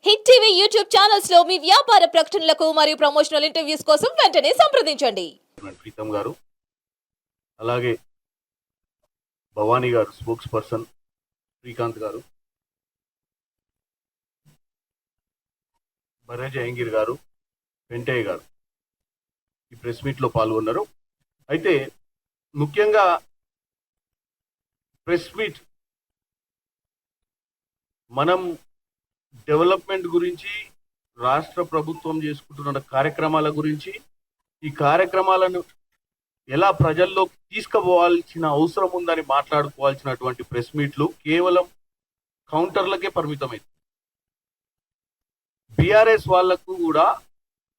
Hit TV YouTube channels లో మీ వ్యాపార ప్రకటనలకు మరియు ప్రమోషనల్ ఇంటర్వ్యూస్ కోసం వెంటనే సంప్రదించండి. ప్రీతం గారు, అలాగే భవానీ గారు, స్పోక్స్ పర్సన్ శ్రీకాంత్ గారు, బర్రె జయంగిర్ గారు, వెంటయ్య గారు ఈ ప్రెస్ మీట్ లో పాల్గొన్నారు. అయితే ముఖ్యంగా ప్రెస్ మీట్ మనం డెవలప్మెంట్ గురించి, రాష్ట్ర ప్రభుత్వం చేసుకుంటున్న కార్యక్రమాల గురించి, ఈ కార్యక్రమాలను ఎలా ప్రజల్లోకి తీసుకుపోవాల్సిన అవసరం ఉందని మాట్లాడుకోవాల్సినటువంటి ప్రెస్ మీట్లు కేవలం కౌంటర్లకే పరిమితమైంది. బీఆర్ఎస్ వాళ్లకు కూడా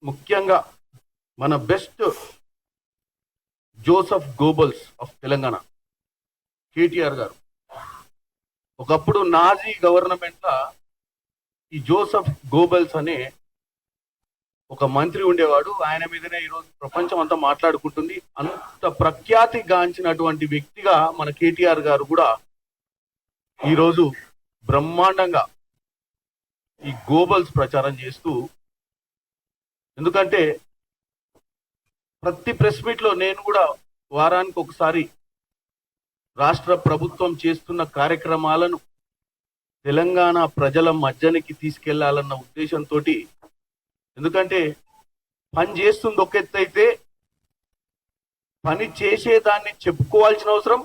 ముఖ్యంగా మన best Joseph Goebbels of Telangana KTR గారు, ఒకప్పుడు నాజీ గవర్నమెంట్ ఈ జోసెఫ్ గోబెల్స్ అనే ఒక మంత్రి ఉండేవాడు. ఆయన మీదనే ఈరోజు ప్రపంచం అంతా మాట్లాడుకుంటుంది. అంత ప్రఖ్యాతి గాంచినటువంటి వ్యక్తిగా మన కేటీఆర్ గారు కూడా ఈరోజు బ్రహ్మాండంగా ఈ గోబల్స్ ప్రచారం చేస్తూ, ఎందుకంటే ప్రతి ప్రెస్ మీట్ లో నేను కూడా వారానికి ఒకసారి రాష్ట్ర ప్రభుత్వం చేస్తున్న కార్యక్రమాలను తెలంగాణ ప్రజల మధ్యనికి తీసుకెళ్లాలన్న ఉద్దేశంతో, ఎందుకంటే పని చేస్తుంది ఒక ఎత్తు అయితే పని చేసేదాన్ని చెప్పుకోవాల్సిన అవసరం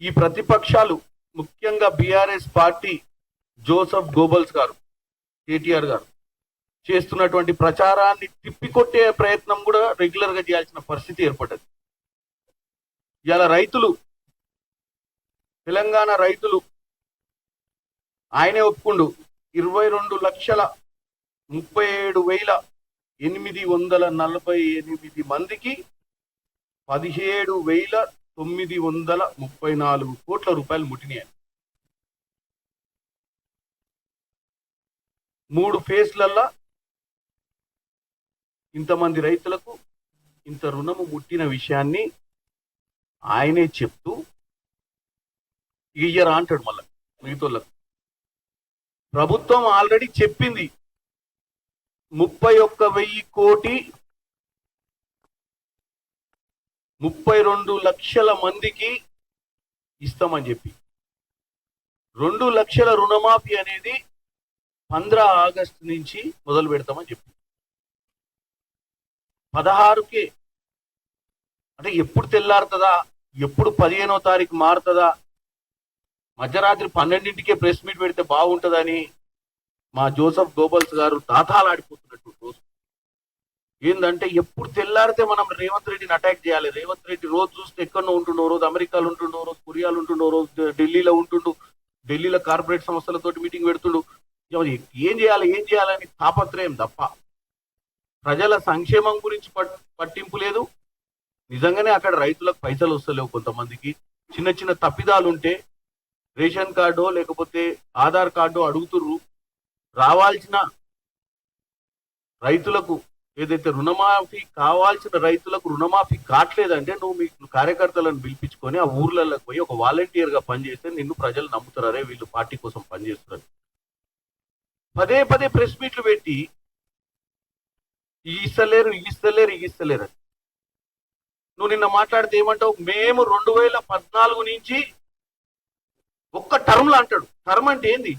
ఈ ప్రతిపక్షాలు, ముఖ్యంగా బీఆర్ఎస్ పార్టీ జోసెఫ్ గోబల్స్ గారు, కేటీఆర్ గారు చేస్తున్నటువంటి ప్రచారాన్ని తిప్పికొట్టే ప్రయత్నం కూడా రెగ్యులర్ గా చేయాల్సిన పరిస్థితి ఏర్పడ్డది. ఇవాళ రైతులు, తెలంగాణ రైతులు ఆయనే ఒప్పుకుండు 22,37,848 మందికి 17,934 కోట్ల రూపాయలు ముట్టినాయి. 3 ఫేజ్లల్లా ఇంతమంది రైతులకు ఇంత రుణము ముట్టిన విషయాన్ని ఆయనే చెప్తూ ఇయ్యరా అంటాడు. మళ్ళా మిగతోళ్ళకు ప్రభుత్వం ఆల్రెడీ చెప్పింది 31,000 కోటి 32 లక్షల మందికి ఇస్తామని చెప్పి, 2 లక్షల రుణమాఫీ అనేది 15 ఆగస్టు నుంచి మొదలు పెడతామని చెప్పి, 16కే అంటే ఎప్పుడు తెల్లారుతుందా, ఎప్పుడు 15వ తారీఖు మారుతుందా, మధ్యరాత్రి 12ంటికే ప్రెస్ మీట్ పెడితే బాగుంటుందని మా జోసెఫ్ గోబల్స్ గారు తాతాలాడిపోతున్నట్టు రోజు. ఏంటంటే ఎప్పుడు తెల్లారితే మనం రేవంత్ రెడ్డిని అటాక్ చేయాలి. రేవంత్ రెడ్డి రోజు చూస్తే ఎక్కడో ఉంటుండో, రోజు అమెరికాలో ఉంటుండో, రోజు కొరియాలో ఉంటుండో, రోజు ఢిల్లీలో ఉంటుండు, ఢిల్లీలో కార్పొరేట్ సంస్థలతోటి మీటింగ్ పెడుతుండు. ఏం చేయాలని తాపత్రయం తప్ప ప్రజల సంక్షేమం గురించి పట్టింపు లేదు. నిజంగానే అక్కడ రైతులకు పైసలు వస్తలేవు. కొంతమందికి చిన్న చిన్న తప్పిదాలు ఉంటే రేషన్ కార్డు లేకపోతే ఆధార్ కార్డు అడుగుతుర్రు. రావాల్సిన రైతులకు ఏదైతే రుణమాఫీ కావాల్సిన రైతులకు రుణమాఫీ కావట్లేదంటే నువ్వు మీ కార్యకర్తలను పిలిపించుకొని ఆ ఊర్లలోకి పోయి ఒక వాలంటీర్ గా పనిచేస్తే నిన్ను ప్రజలు నమ్ముతారే వీళ్ళు పార్టీ కోసం పనిచేస్తున్నారు. పదే పదే ప్రెస్ మీట్లు పెట్టి ఇస్తలేరు అని నువ్వు నిన్న మాట్లాడితే ఏమంటావు? మేము 2014 నుంచి ఒక్క టర్మ్లో అంటాడు. టర్మ్ అంటే ఏంది?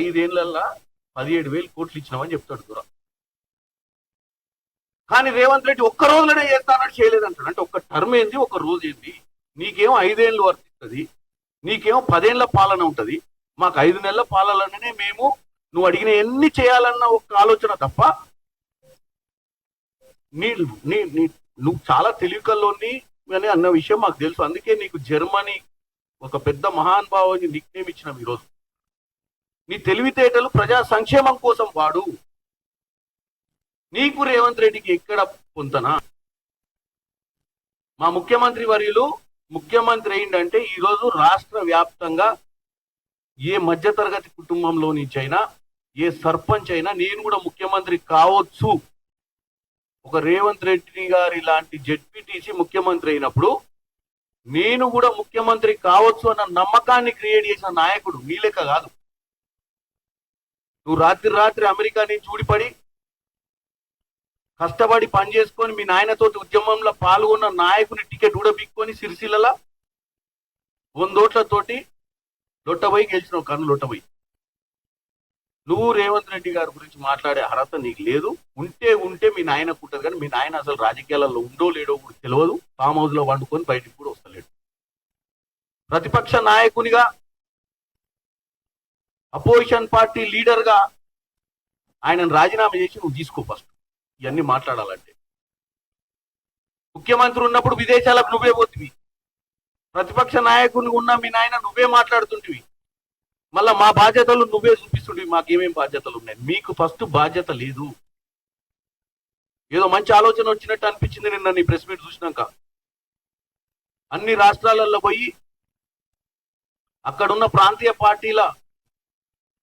5 ఏళ్లల్లా 17,000 కోట్లు ఇచ్చినామని చెప్తాడు దూర. కానీ రేవంత్ రెడ్డి ఒక్క రోజులోనే చేస్తానని చేయలేదంటాడు. అంటే ఒక్క టర్మ్ ఏంది, ఒక రోజు ఏంది? నీకేమో 5 ఏళ్ళు వర్తిస్తుంది, నీకేమో 10 ఏళ్ల పాలన ఉంటుంది, మాకు 5 నెలల పాలననే మేము నువ్వు అడిగిన ఎన్ని చేయాలన్న ఒక ఆలోచన తప్ప నువ్వు చాలా తెలివికల్లోని అని అన్న విషయం మాకు తెలుసు. అందుకే నీకు జర్మనీ ఒక పెద్ద మహానుభావుని నిక్నేమ్ ఇచ్చినాం ఈరోజు. నీ తెలివితేటలు ప్రజా సంక్షేమం కోసం వాడు. నీకు రేవంత్ రెడ్డికి ఎక్కడ పొంతనా? మా ముఖ్యమంత్రి వర్యులు ముఖ్యమంత్రి అయిందంటే ఈరోజు రాష్ట్ర వ్యాప్తంగా ఏ మధ్యతరగతి కుటుంబంలో నుంచి అయినా, ఏ సర్పంచ్ అయినా నేను కూడా ముఖ్యమంత్రి కావచ్చు. ఒక రేవంత్ రెడ్డి గారి లాంటి జెడ్పీటీసీ ముఖ్యమంత్రి అయినప్పుడు నేను కూడా ముఖ్యమంత్రి కావచ్చు అన్న నమ్మకాన్ని క్రియేట్ చేసిన నాయకుడు నీ లెక్క కాదు. నువ్వు రాత్రి అమెరికా నుంచి ఊడిపడి కష్టపడి పని చేసుకొని మీ నాయనతోటి ఉద్యమంలో పాల్గొన్న నాయకుని టికెట్ ఊడబిక్కొని సిరిసిల్ల 100 ఓట్లతోటి లొట్టబోయి గెలిచినావు, కన్ను లొట్టబోయి. నువ్వు రేవంత్ రెడ్డి గారి గురించి మాట్లాడే అర్హత నీకు లేదు. ఉంటే మీ నాయనకు ఉంటుంది, కానీ మీ నాయన అసలు రాజకీయాలలో ఉందో లేడో కూడా తెలియదు. ఫామ్ హౌస్ లో వండుకొని బయటికి కూడా వస్తలేడు. ప్రతిపక్ష నాయకునిగా, అపోజిషన్ పార్టీ లీడర్ గా ఆయనను రాజీనామా చేసి నువ్వు తీసుకో ఫస్ట్. ఇవన్నీ మాట్లాడాలంటే ముఖ్యమంత్రి ఉన్నప్పుడు విదేశాలకు నువ్వే పోతివి, ప్రతిపక్ష నాయకుని ఉన్న మీ నాయన నువ్వే మాట్లాడుతుంటివి. మళ్ళా మా బాధ్యతలు నువ్వే చూపిస్తుంటివి, మాకేమేం బాధ్యతలు ఉన్నాయి. మీకు ఫస్ట్ బాధ్యత లేదు. ఏదో మంచి ఆలోచన వచ్చినట్టు అనిపించింది నిన్న నీ ప్రెస్ మీట్ చూసినాక. అన్ని రాష్ట్రాలలో పోయి అక్కడున్న ప్రాంతీయ పార్టీల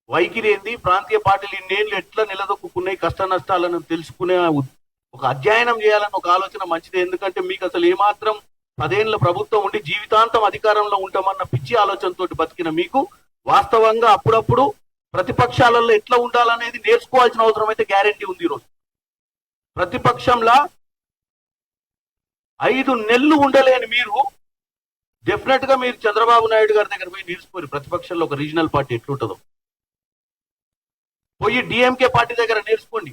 వైఖరి ఏంది, ప్రాంతీయ పార్టీలు ఇన్నేళ్ళు ఎట్లా నిలదొక్కున్నాయి, కష్ట నష్టాలను తెలుసుకునే ఒక అధ్యయనం చేయాలని ఒక ఆలోచన మంచిది. ఎందుకంటే మీకు అసలు ఏమాత్రం 10 ఏళ్ల ప్రభుత్వం ఉండి జీవితాంతం అధికారంలో ఉంటామన్న పిచ్చి ఆలోచనతో బతికిన మీకు వాస్తవంగా అప్పుడప్పుడు ప్రతిపక్షాలలో ఎట్లా ఉండాలనేది నేర్చుకోవాల్సిన అవసరం అయితే గ్యారెంటీ ఉంది. ఈరోజు ప్రతిపక్షంలా 5 నెలలు ఉండలేని మీరు డెఫినెట్ గా మీరు చంద్రబాబు నాయుడు గారి దగ్గర పోయి నిలిచిపోయి ప్రతిపక్షంలో ఒక రీజనల్ పార్టీ ఎట్లుంటుందో పోయి డిఎంకే పార్టీ దగ్గర నేర్చుకోండి,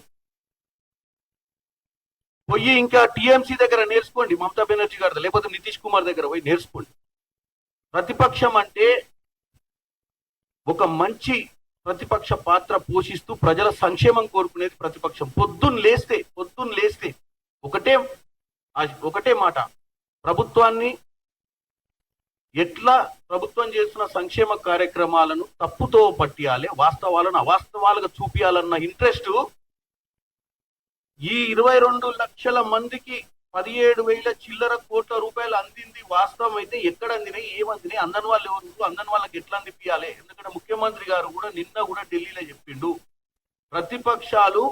పోయి ఇంకా టిఎంసీ దగ్గర నేర్చుకోండి, మమతా బెనర్జీ గారి లేకపోతే నితీష్ కుమార్ దగ్గర పోయి నేర్చుకోండి. ప్రతిపక్షం అంటే ఒక మంచి ప్రతిపక్ష పాత్ర పోషిస్తూ ప్రజల సంక్షేమం కోరుకునేది ప్రతిపక్షం. పొద్దున్న లేస్తే ఒకటే మాట, ప్రభుత్వాన్ని ఎట్లా ప్రభుత్వం చేస్తున్న సంక్షేమ కార్యక్రమాలను తప్పుతో పట్టియాలి, వాస్తవాలను అవాస్తవాలుగా చూపియాలన్న ఇంట్రెస్ట్ ఈ 22 లక్షల మందికి 17,000 చిల్లర కోట్ల రూపాయలు అందింది వాస్తవం అయితే ఎక్కడ అందినాయి, ఏమందినాయి, అందని వాళ్ళు ఎవరు, అందని వాళ్ళకి ఎట్లా అందిపియాలి. ఎందుకంటే ముఖ్యమంత్రి గారు కూడా నిన్న కూడా ఢిల్లీలో చెప్పిండు, ప్రతిపక్షాలు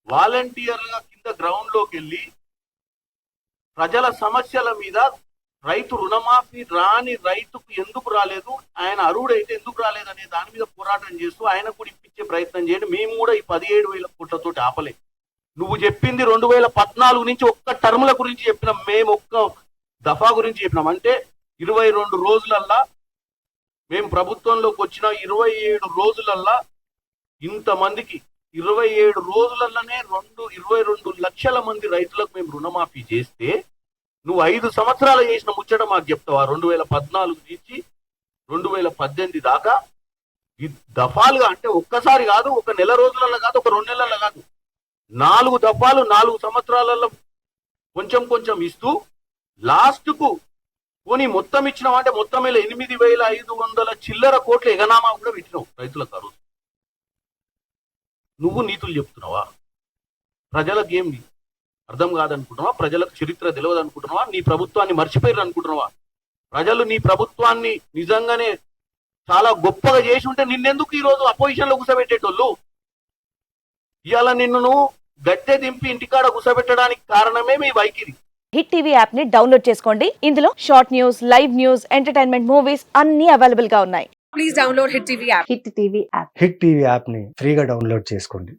వాలంటీర్లుగా కింద గ్రౌండ్ లోకి వెళ్ళి ప్రజల సమస్యల మీద రైతు రుణమాఫీ రాని రైతుకు ఎందుకు రాలేదు, ఆయన అర్హుడైతే ఎందుకు రాలేదు అనే దాని మీద పోరాటం చేస్తూ ఆయన కూడా ఇప్పించే ప్రయత్నం చేయండి. మేము కూడా ఈ 17,000 కోట్లతోటి ఆపలే. నువ్వు చెప్పింది 2014 నుంచి ఒక్క టర్ముల గురించి చెప్పినాం, మేము ఒక్క దఫా గురించి చెప్పినాం. అంటే 22 రోజులల్లా మేము ప్రభుత్వంలోకి వచ్చిన 27 రోజులల్లా ఇంతమందికి 27 రోజులల్లానే 22 లక్షల మంది రైతులకు మేము రుణమాఫీ చేస్తే నువ్వు 5 సంవత్సరాలు చేసిన ముచ్చట మాకు చెప్తావా? 2014 నుంచి 2018 దాకా ఈ దఫాలుగా, అంటే ఒక్కసారి కాదు, ఒక నెల రోజులలో కాదు, ఒక 2 నెలల్లో కాదు, 4 దఫాలు 4 సంవత్సరాలలో కొంచెం ఇస్తూ లాస్ట్ కు పోనీ మొత్తం ఇచ్చినావు అంటే మొత్తం 8,500 చిల్లర కోట్ల ఎగనామా కూడా పెట్టినావు రైతులకు. ఆ రోజు నువ్వు నీతులు చెప్తున్నావా? ప్రజలకు ఏం అర్థం కాదనుకుంటున్నావా? ప్రజలకు చరిత్ర తెలియదు అనుకుంటున్నావా? నీ ప్రభుత్వాన్ని మర్చిపోయారు అనుకుంటున్నావా? ప్రజలు నీ ప్రభుత్వాన్ని నిజంగానే చాలా గొప్పగా చేసి ఉంటే నిన్నెందుకు ఈ రోజు అపోజిషన్ లో కూర్చోబెట్టేటోళ్ళు? ఇవాళ నిన్ను గద్దె దింపి ఇంటికాడ కూర్చోబెట్టడానికి కారణమే మీ వైఖరి. హిట్ టీవీ యాప్ ని డౌన్లోడ్ చేసుకోండి. ఇందులో short news, live news, entertainment movies అన్ని అవైలబుల్ గా ఉన్నాయి. Please download Hit TV app. Hit TV app. Hit TV యాప్ని ఫ్రీగా డౌన్లోడ్ చేసుకోండి.